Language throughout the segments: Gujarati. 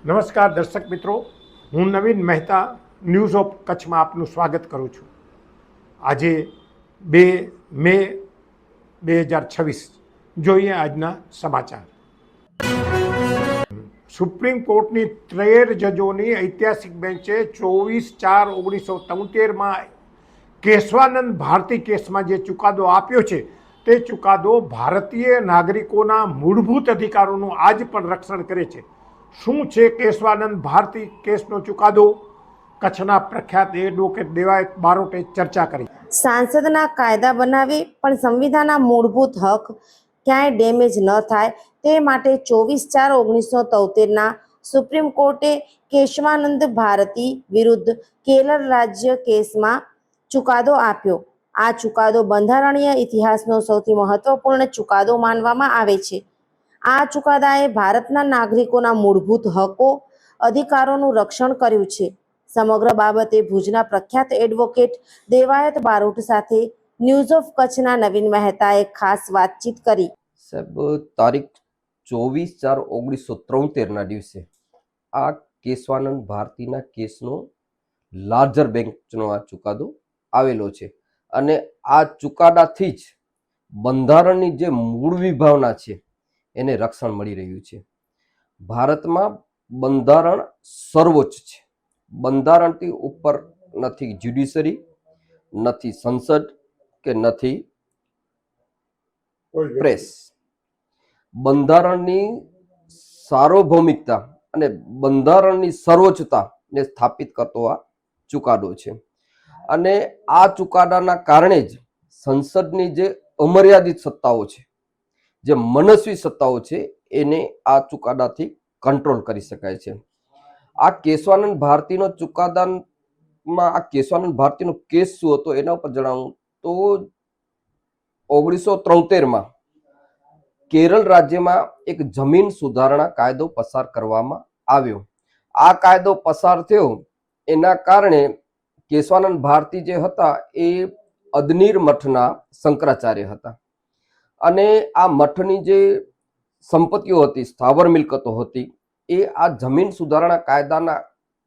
નમસ્કાર દર્શક મિત્રો, હું નવીન મહેતા ન્યૂઝ ઓફ કચ્છમાં આપનું સ્વાગત કરું છું। આજે 2 મે 2026 જોઈએ આજના સમાચાર। સુપ્રીમ કોર્ટની 13 જજોની ઐતિહાસિક બેન્ચે 24/4/1973માં કેશવાનંદ ભારતી કેસમાં જે ચુકાદો આપ્યો છે તે ચુકાદો ભારતીય નાગરિકોના મૂળભૂત અધિકારોનું આજ પણ રક્ષણ કરે છે। શું છે કેશવાનંદ ભારતી કેસનો ચુકાદો? કચ્છના પ્રખ્યાત એડવોકેટ દેવાયત બારોટે ચર્ચા કરી। સાંસદના કાયદા બનાવે પણ સંવિધાનના મૂળભૂત હક ક્યાંય ડેમેજ ન થાય તે માટે 24/4/1973ના સુપ્રીમ કોર્ટે કેશવાનંદ ભારતી વિરુદ્ધ કેરળ રાજ્ય કેસમાં ચુકાદો આપ્યો। આ ચુકાદો બંધારણીય ઇતિહાસનો સૌથી મહત્વપૂર્ણ ચુકાદો માનવામાં આવે છે। આ ચુકાદાએ ભારતના નાગરિકોના મૂળભૂત હકો અધિકારોનું રક્ષણ કર્યું છે। સમગ્ર બાબતે ભુજના પ્રખ્યાત એડવોકેટ દેવાયત બારોટ સાથે ન્યૂઝ ઓફ કચ્છના નવીન મહેતાએ ખાસ વાતચીત કરી। સાહેબ, તારીખ 24/4/1973ના દિવસે આ કેશવાનંદ ભારતીના કેસનો લાર્જર બેન્ચનો આ ચુકાદો આવેલો છે અને આ ચુકાદાથી જ બંધારણની જે મૂળ વિભાવના છે એને રક્ષણ મળી રહ્યું છે। ભારતમાં બંધારણ સર્વોચ્ચ છે। બંધારણથી ઉપર નથી જ્યુડિશરી, નથી સંસદ કે નથી પ્રેસ। બંધારણની સાર્વભૌમિકતા અને બંધારણની સર્વોચ્ચતાને સ્થાપિત કરતો આ ચુકાદો છે અને આ ચુકાદાના કારણે જ સંસદની જે અમર્યાદિત સત્તાઓ છે, જે મનસ્વી સત્તાઓ છે, એને આ ચુકાદાથી કંટ્રોલ કરી શકાય છે। આ કેશવાનંદ ભારતીનો ચુકાદામાં આ કેશવાનંદ ભારતીનો કેસ શું હતો એના ઉપર જણાવું તો 1973માં કેરળ રાજ્યમાં એક જમીન સુધારણા કાયદો પસાર કરવામાં આવ્યો। આ કાયદો પસાર થયો એના કારણે કેશવાનંદ ભારતી જે હતા એ અદનીર મઠના શંકરાચાર્ય હતા અને આ મઠની જે સંપત્તિઓ હતી, સ્થાવર મિલકતો હતી, એ આ જમીન સુધારણા કાયદાના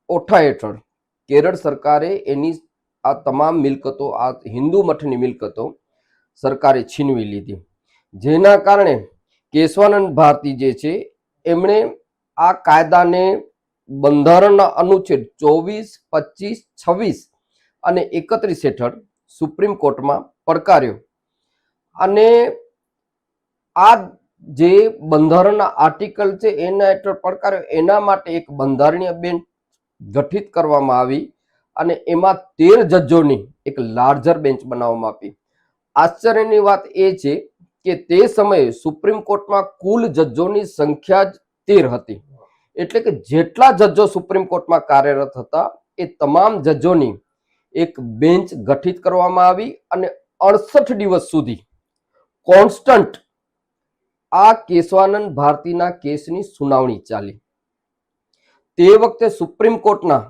ઓઠા હેઠળ કેરળ સરકારે એની આ તમામ મિલકતો, આ હિન્દુ મઠની મિલકતો સરકારે છીનવી લીધી, જેના કારણે કેશવાનંદ ભારતી જે છે એમણે આ કાયદાને બંધારણના અનુચ્છેદ 24, 25, 26 અને 31 હેઠળ સુપ્રીમ કોર્ટમાં પડકાર્યો અને આ જે બંધારણના આર્ટિકલ છે એના હેઠળ પડકાર્યો। એના માટે એક બંધારણીય બેન્ચ ગઠિત કરવામાં આવી અને એમાં 13 જજોની એક લાર્જર બેન્ચ બનાવવામાં આવી। આશ્ચર્યની વાત એ છે કે તે સમયે સુપ્રીમ કોર્ટમાં કુલ જજોની સંખ્યા જ 13 હતી, એટલે કે જેટલા જજો સુપ્રીમ કોર્ટમાં કાર્યરત હતા એ તમામ જજોની એક બેન્ચ ગઠિત કરવામાં આવી અને 68 દિવસ સુધી કોન્સ્ટન્ટ આ કેશવાનંદ ભારતીના કેસની સુનાવણી ચાલી। તે વખતે સુપ્રીમ કોર્ટના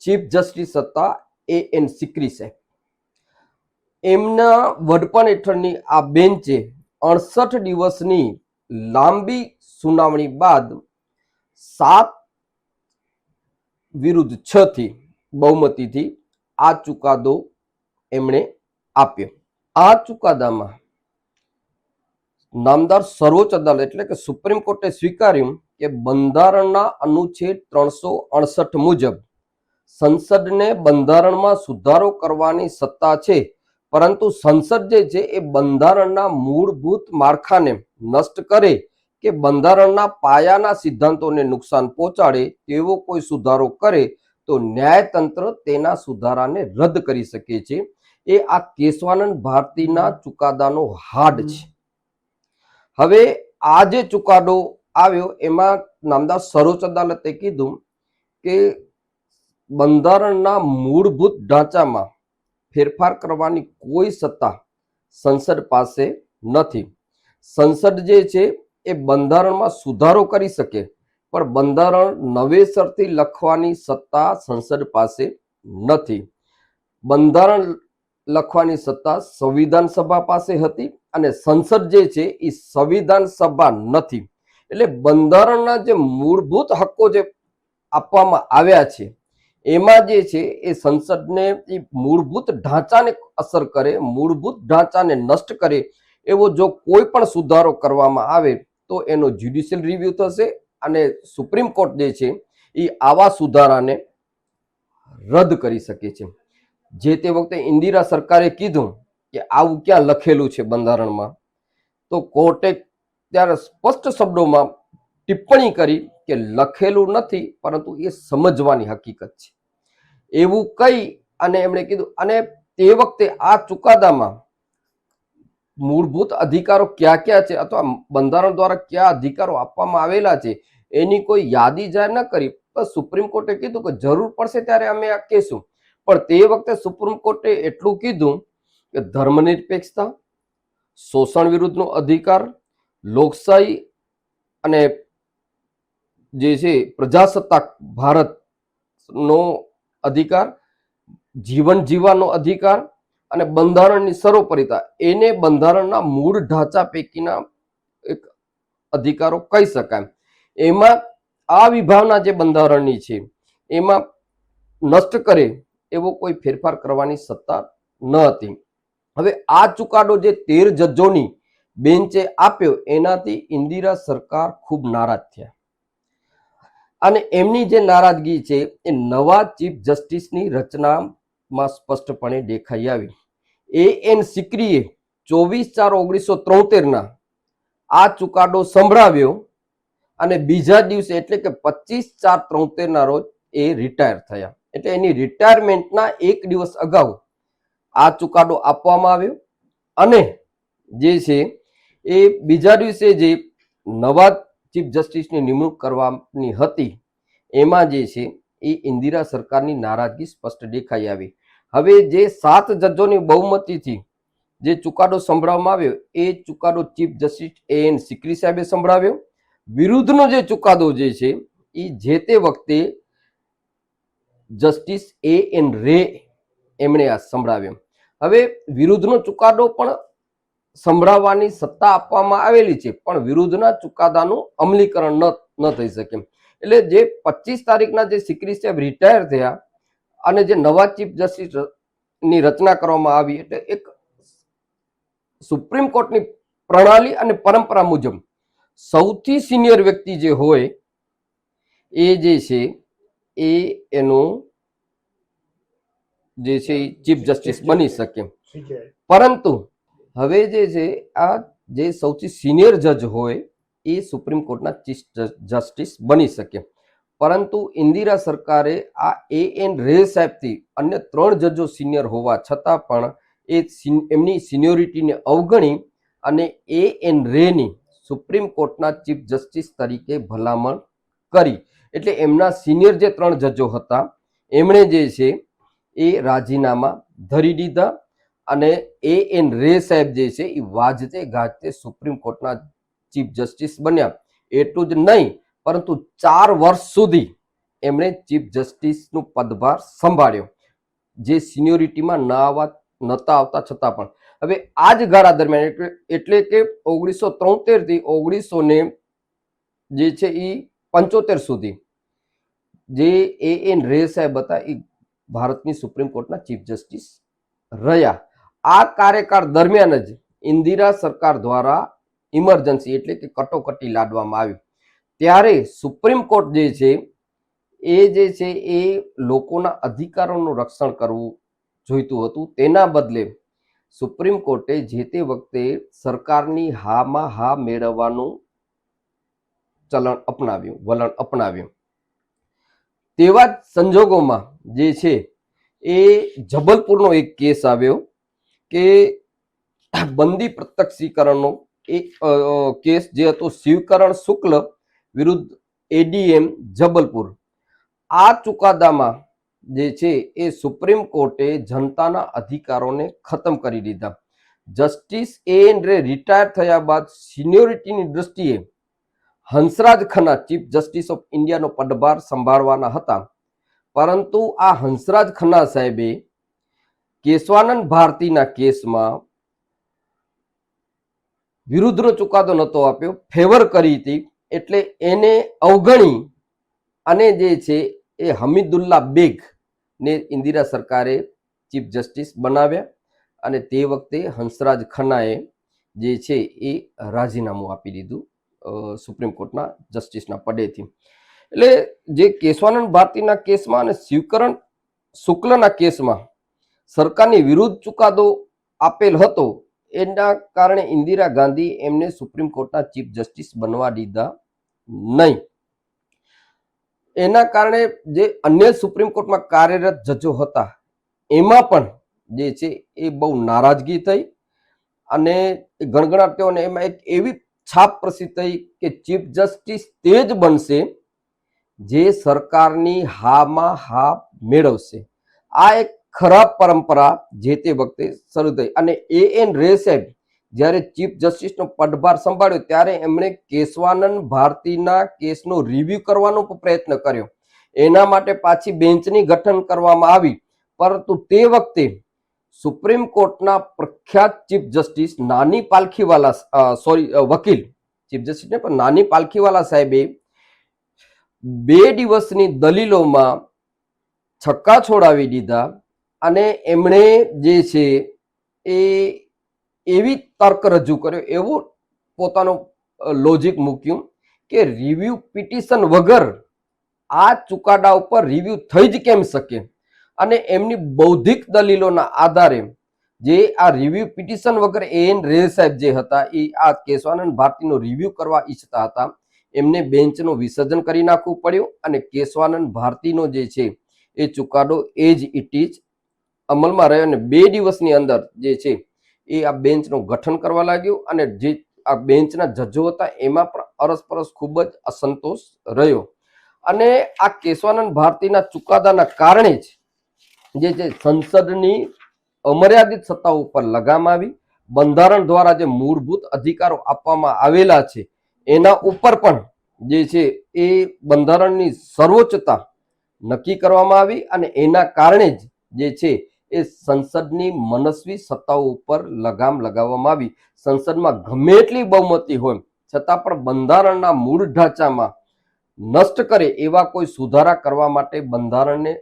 ચીફ જસ્ટિસ હતા AN સિકરી સાહેબ। એમના વડપણ હેઠળની આ બેન્ચે 68 દિવસની લાંબી સુનાવણી બાદ 7 વિરુદ્ધ 6 થી બહુમતીથી આ ચુકાદો એમણે આપ્યો। આ ચુકાદામાં નામદાર સર્વોચ્ચ અદાલત એટલે કે સુપ્રીમ કોર્ટે સ્વીકાર્યું કે બંધારણના અનુચ્છેદ 368 મુજબ સંસદને બંધારણમાં સુધારો કરવાની સત્તા છે, પરંતુ સંસદ જે છે એ બંધારણના મૂળભૂત માળખાને નષ્ટ કરે કે બંધારણના પાયાના સિદ્ધાંતોને નુકસાન પહોંચાડે તેવો કોઈ સુધારો કરે તો ન્યાયતંત્ર તેના સુધારાને રદ કરી શકે છે। એ આ કેશવાનંદ ભારતીના ચુકાદાનો હાડ છે। હવે આ જે ચુકાદો આવ્યો એમાં નામદાર સર્વોચ્ચ અદાલતે કીધું કે બંધારણના મૂળભૂત ઢાંચામાં ફેરફાર કરવાની કોઈ સત્તા સંસદ પાસે નથી। સંસદ જે છે એ બંધારણમાં સુધારો કરી શકે પણ બંધારણ નવેસરથી લખવાની સત્તા સંસદ પાસે નથી। બંધારણ લખવાની સત્તા સંવિધાન સભા પાસે હતી અને સંસદ જે છે એ સંવિધાન સભા નથી। એટલે બંધારણના જે મૂળભૂત હક્કો જે આપવામાં આવ્યા છે એમાં જે છે એ સંસદને એ મૂળભૂત ઢાંચાને અસર કરે, મૂળભૂત ઢાંચાને નષ્ટ કરે એવો જો કોઈ પણ સુધારો કરવામાં આવે તો એનો જ્યુડિશિયલ રિવ્યુ થશે અને સુપ્રીમ કોર્ટ જે છે એ આવા સુધારાને રદ કરી શકે છે. જે તે વખતે ઇન્દિરા સરકારે કીધું કે આવું ક્યાં લખેલું છે બંધારણમાં, તો કોર્ટે ત્યારે સ્પષ્ટ શબ્દોમાં ટિપ્પણી કરી કે લખેલું નથી પરંતુ એ સમજવાની હકીકત છે એવું કહી અને એમણે કીધું. અને તે વખતે આ ચુકાદામાં મૂળભૂત અધિકારો કયા કયા છે અથવા બંધારણ દ્વારા કયા અધિકારો આપવામાં આવેલા છે એની કોઈ યાદી જાહેર ન કરી. તો સુપ્રીમ કોર્ટે કીધું કે જરૂર પડશે ત્યારે અમે આ કહેશું. પણ તે વખતે સુપ્રીમ કોર્ટે એટલું કીધું કે ધર્મનિરપેક્ષતા, શોષણ વિરુદ્ધનો અધિકાર, લોકશાહી અને જે છે પ્રજાસત્તાક ભારતનો અધિકાર, જીવન જીવવાનો અધિકાર અને બંધારણની સર્વોપરિતા એને બંધારણના મૂળ ઢાંચા પૈકીના એક અધિકારો કહી શકાય. એમાં આ વિભાવના જે બંધારણની છે એમાં નષ્ટ કરે એવો કોઈ ફેરફાર કરવાની સત્તા ન હતી. હવે આ ચુકાદો જે 13 જજોની બેન્ચે આપ્યો એનાથી ઇન્દિરા સરકાર ખૂબ નારાજ થયા અને એમની જે નારાજગી છે એ નવા ચીફ જસ્ટિસની રચનામાં સ્પષ્ટપણે દેખાઈ આવી. એન સિકરીએ 24/4/1973 આ ચુકાદો સંભળાવ્યો અને બીજા દિવસે એટલે કે 25/4/73 રોજ એ રિટાયર થયા. એટલે એની રિટાયરમેન્ટના એક દિવસ અગાઉ આ ચુકાદો આપવામાં આવ્યો અને જે છે એ બીજા દિવસે જે નવા ચીફ જસ્ટિસની નિમણૂક કરવાની હતી એમાં જે છે એ ઇન્દિરા સરકારની નારાજગી સ્પષ્ટ દેખાઈ આવી. હવે જે 7 જજોની બહુમતીથી જે ચુકાદો સંભળાવવામાં આવ્યો એ ચુકાદો ચીફ જસ્ટિસ એન સિકરી સાહેબે સંભળાવ્યો. વિરુદ્ધનો જે ચુકાદો જે છે એ જે તે વખતે જસ્ટિસ એન રે એમણે આ સંભળાવ્યો. હવે વિરુદ્ધનો ચુકાદો પણ સંભળાવવાની સત્તા આપવામાં આવેલી છે પણ વિરુદ્ધના ચુકાદાનું અમલીકરણ ન થઈ શકે. એટલે જે 25 તારીખના જે સિકરી સાહેબ રિટાયર થયા અને જે નવા ચીફ જસ્ટિસ ની રચના કરવામાં આવી એટલે એક સુપ્રીમ કોર્ટની પ્રણાલી અને પરંપરા મુજબ સૌથી સિનિયર વ્યક્તિ જે હોય એ જે છે એ એનું જે છે ચીફ જસ્ટિસ બની શકે. પરંતુ હવે જે છે આ જે સૌથી સિનિયર જજ હોય એ સુપ્રીમ કોર્ટના ચીફ જસ્ટિસ બની શકે. પરંતુ ઇન્દિરા સરકારે આ એન રે સાહેબથી અન્ય 3 જજો સિનિયર હોવા છતાં પણ એમની સિનિયોરિટીને અવગણી અને એન રેની સુપ્રીમ કોર્ટના ચીફ જસ્ટિસ તરીકે ભલામણ કરી. એટલે એમના સિનિયર જે 3 જજો હતા એમણે જે છે એ રાજીનામા ધરી દીધા અને એન રે સાહેબ જે છે એ વાજતે ગાજતે સુપ્રીમ કોર્ટના ચીફ જસ્ટિસ બન્યા. એટલું જ નહીં પરંતુ 4 વર્ષ સુધી એમણે ચીફ જસ્ટિસનું પદભાર સંભાળ્યો જે સિનિયોરિટીમાં નહોતા આવતા છતાં પણ. હવે આ જ ગાળા દરમિયાન એટલે કે 1973 થી 1900 જે છે એ 75 સુધી જે એન રે સાહેબ હતા એ ભારતની સુપ્રીમ કોર્ટના ચીફ જસ્ટિસ રહ્યા. આ કાર્યકાળ દરમિયાન જ ઇન્દિરા સરકાર દ્વારા ઇમરજન્સી એટલે કે કટોકટી લાદવામાં આવી. ત્યારે સુપ્રીમ કોર્ટ જે છે એ લોકોના અધિકારોનું રક્ષણ કરવું જોઈતું હતું. તેના બદલે સુપ્રીમ કોર્ટે જે તે વખતે સરકારની હામાં હા મેળવવાનું વલણ અપનાવ્યું. તેવા જ સંજોગોમાં જે છે એ જબલપુરનો એક કેસ આવ્યો કે બંદી પ્રત્યક્ષીકરણનો એક કેસ જે હતો શિવકરણ શુક્લ વિરુદ્ધ એડીએમ જબલપુર. આ ચુકાદામાં જે છે એ સુપ્રીમ કોર્ટે જનતાના અધિકારોને ખતમ કરી દીધા. જસ્ટિસ એન રે રિટાયર થયા બાદ સિનિયોરિટીની દ્રષ્ટિએ Hansraj Khanna chief justice of ઇન્ડિયાનો પદભાર સંભાળવાના હતા. પરંતુ આ હંસરાજ ખન્ના સાહેબે કેશવાનંદ ભારતીના કેસમાં વિરુદ્ધનો ચુકાદો નહોતો આપ્યો, ફેવર કરી હતી. એટલે એને અવગણી અને જે છે એ હમીદુલ્લા બેગ ને ઇન્દિરા સરકારે ચીફ જસ્ટિસ બનાવ્યા અને તે વખતે હંસરાજ ખન્નાએ જે છે એ રાજીનામું આપી દીધું સુપ્રીમ કોર્ટના જસ્ટિસના પદેથી. એટલે જે કેશવાનંદ ભારતીના કેસમાં અને શિવકરણ શુક્લના કેસમાં સરકારની વિરુદ્ધ ચુકાદો આપેલ હતો, એના કારણે ઇન્દિરા ગાંધી એમને સુપ્રીમ કોર્ટના ચીફ જસ્ટિસ બનવા દીધા નહીં. એના કારણે જે અન્ય સુપ્રીમ કોર્ટમાં કાર્યરત જજો હતા એમાં પણ જે છે એ બહુ નારાજગી થઈ અને ગણગણાટ થયો અને એમાં એક એવી છાપ પ્રસિદ્ધ થઈ કે ચીફ જસ્ટિસ તે જ બનશે જે સરકારની હામાં હા મેળવશે. આ એક ખરાબ પરંપરા જે તે વખતે શરૂ થઈ અને A.N. રે સાહેબ જ્યારે ચીફ જસ્ટિસનો પદભાર સંભાળ્યો ત્યારે એમણે કેશવાનંદ ભારતીના કેસનો રિવ્યુ કરવાનો પ્રયત્ન કર્યો. એના માટે પાછી બેન્ચની ગઠન કરવામાં આવી, પરંતુ તે વખતે સુપ્રીમ કોર્ટના પ્રખ્યાત ચીફ જસ્ટિસ નાની પાલખીવાલા વકીલ ચીફ જસ્ટિસ ને પણ નાની પાલખીવાલા સાહેબે 2 દિવસની દલીલોમાં છક્કા છોડાવી દીધા અને એમણે જે છે એ એવી તર્ક રજૂ કર્યો, એવું પોતાનો લોજિક મૂક્યું કે રિવ્યુ પિટિશન વગર આ ચુકાદા ઉપર રિવ્યુ થઈ જ કેમ શકે અને એમની બૌદ્ધિક દલીલોના આધારે જે આ રિવ્યુ પિટિશન વગર A.N. રે સાહેબ જે હતા એ આ કેશવાનંદ ભારતીનો રિવ્યુ કરવા ઈચ્છતા હતા. એમને બેન્ચનું વિસર્જન કરી નાખવું પડ્યું અને કેશવાનંદ ભારતીનો જે છે એ ચુકાદો એજ ઇટ ઇઝ અમલમાં રહ્યો અને 2 દિવસની અંદર જે છે એ આ બેન્ચનું ગઠન કરવા લાગ્યું અને જે આ બેન્ચના જજો હતા એમાં પણ અરસપરસ ખૂબ જ અસંતોષ રહ્યો અને આ કેશવાનંદ ભારતીના ચુકાદાના કારણે જ જે છે સંસદની અમર્યાદિત સત્તાઓ ઉપર લગામ આવી. બંધારણ દ્વારા જે મૂળભૂત અધિકારો આપવામાં આવેલા છે એના ઉપર પણ જે છે એ બંધારણની સર્વોચ્ચતા નક્કી કરવામાં આવી અને એના કારણે જ જે છે એ સંસદની મનસ્વી સત્તાઓ ઉપર લગામ લગાવવામાં આવી. સંસદમાં ગમે એટલી બહુમતી હોય છતાં પણ બંધારણના મૂળ ઢાંચામાં નષ્ટ કરે એવા કોઈ સુધારા કરવા માટે બંધારણને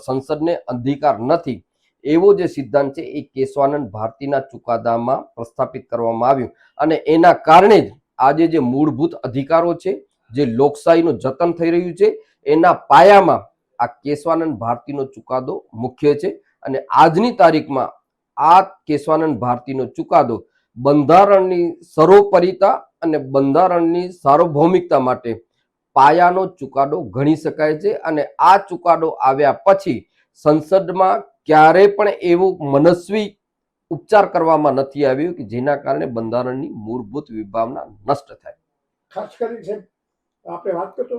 સંસદને અધિકાર નથી, એવો જે સિદ્ધાંત છે એ કેશવાનંદ ભારતીના ચુકાદામાં પ્રસ્થાપિત કરવામાં આવ્યું અને એના કારણે જ આજે જે મૂળભૂત અધિકારો છે, જે લોકશાહીનું જતન થઈ રહ્યું છે, એના પાયામાં આ કેશવાનંદ ભારતીનો ચુકાદો મુખ્ય છે અને આજની તારીખમાં આ કેશવાનંદ ભારતીનો ચુકાદો બંધારણની સર્વોપરિતા અને બંધારણની સાર્વભૌમિકતા માટે પાયાનો ચુકાદો ગણી શકાય છે અને આ ચુકાદો આવ્યા પછી સંસદમાં ક્યારેય પણ એવું મનસ્વી ઉપચાર કરવામાં નથી આવ્યું કે જેના કારણે બંધારણની મૂળભૂત વિભાવના નષ્ટ થાય. ખાસ કરીને સાહેબ આપણે વાત કરતો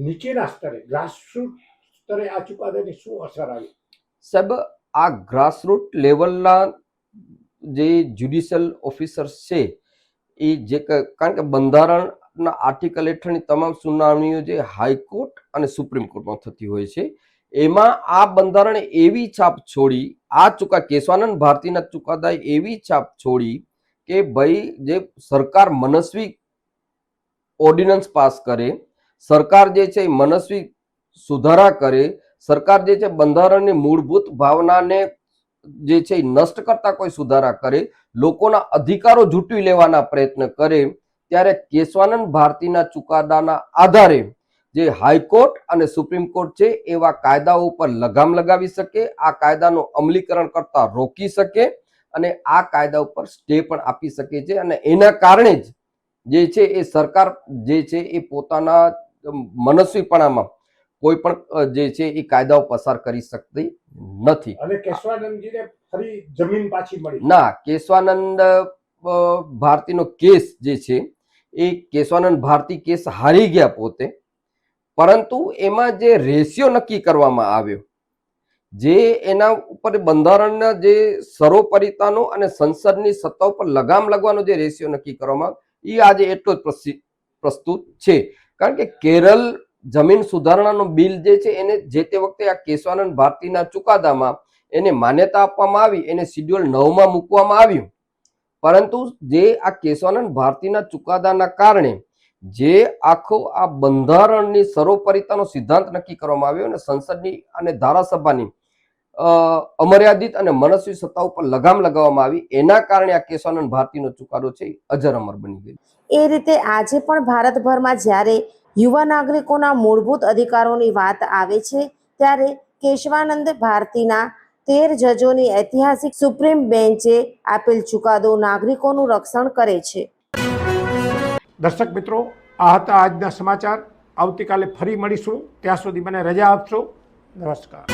નીચેના સ્તરે ગ્રાસરૂટ સ્તરે આ ચુકાદાની શું અસર આવી? સાહેબ, આ ગ્રાસરૂટ લેવલના જે જ્યુડિશિયલ ઓફિસર્સ છે એ જે કારણ કે બંધારણના આર્ટિકલ હેઠળની તમામ સુનાવણીઓ જે હાઈકોર્ટ અને સુપ્રીમ કોર્ટમાં થતી હોય છે એમાં આ બંધારણે એવી છાપ છોડી, આ કેશવાનંદ ભારતીના ચુકાદાએ એવી છાપ છોડી કે ભાઈ જે સરકાર મનસ્વી ઓર્ડિનન્સ પાસ કરે, સરકાર જે છે મનસ્વી સુધારા કરે, સરકાર જે છે બંધારણની મૂળભૂત ભાવનાને જે છે નષ્ટ કરતા કોઈ સુધારા કરે, લોકોના અધિકારો ઝૂંટવી લેવાના પ્રયત્ન કરે, ત્યારે કેશવાનંદ ભારતીના ચુકાદાના આધારે જે હાઈકોર્ટ અને સુપ્રીમ કોર્ટ છે એવા કાયદાઓ ઉપર લગામ લગાવી શકે, આ કાયદાનું અમલીકરણ કરતા રોકી શકે અને આ કાયદા ઉપર સ્ટે પણ આપી શકે છે અને એના કારણે જ જે છે એ સરકાર જે છે એ પોતાના મનસ્વીપણામાં કોઈ પણ જે છે એ કાયદાઓ પસાર કરી શકતી નથી. અને કેશવાનંદજીને ફરી જમીન પાછી મળી ના, કેશવાનંદ ભારતીનો કેસ જે છે એ કેશવાનંદ ભારતી કેસ હારી ગયા પોતે, પરંતુ એમાં જે રેશિયો નક્કી કરવામાં આવ્યો, જે એના ઉપર બંધારણના જે સર્વોપરિતાનો અને સંસદની સત્તા ઉપર લગામ લગવાનો જે રેશિયો નક્કી કરવામાં એ આજે એટલો જ પ્રસ્તુત છે. કારણ કે કેરળ જમીન સુધારણાનો બિલ જે છે એને જે તે વખતે આ કેશવાનંદ ભારતીના ચુકાદામાં એને માન્યતા આપવામાં આવી, એને શિડ્યુલ 9માં મૂકવામાં આવ્યું, પરંતુ જે આ કેશવાનંદ ભારતીના ચુકાદાના કારણે જે આખો આ બંધારણની સર્વોપરિતાનો સિદ્ધાંત નક્કી કરવામાં આવ્યો અને સંસદની અને ધારાસભાની અમર્યાદિત અને મનસ્વી સત્તા ઉપર લગામ લગાવવામાં આવી, એના કારણે આ કેશવાનંદ ભારતીનો ચુકાદો છે એ અજર અમર બની ગયો. એ રીતે આજે પણ ભારતભરમાં જ્યારે યુવા નાગરિકોના મૂળભૂત અધિકારોની વાત આવે છે ત્યારે કેશવાનંદ ભારતીના 13 જજોની ઐતિહાસિક સુપ્રીમ બેન્ચે આપેલ ચુકાદો નાગરિકોનું રક્ષણ કરે છે. દર્શક મિત્રો, આ હતા આજના સમાચાર. આવતીકાલે ફરી મળીશું. ત્યાં સુધી મને રજા આપશો. નમસ્કાર.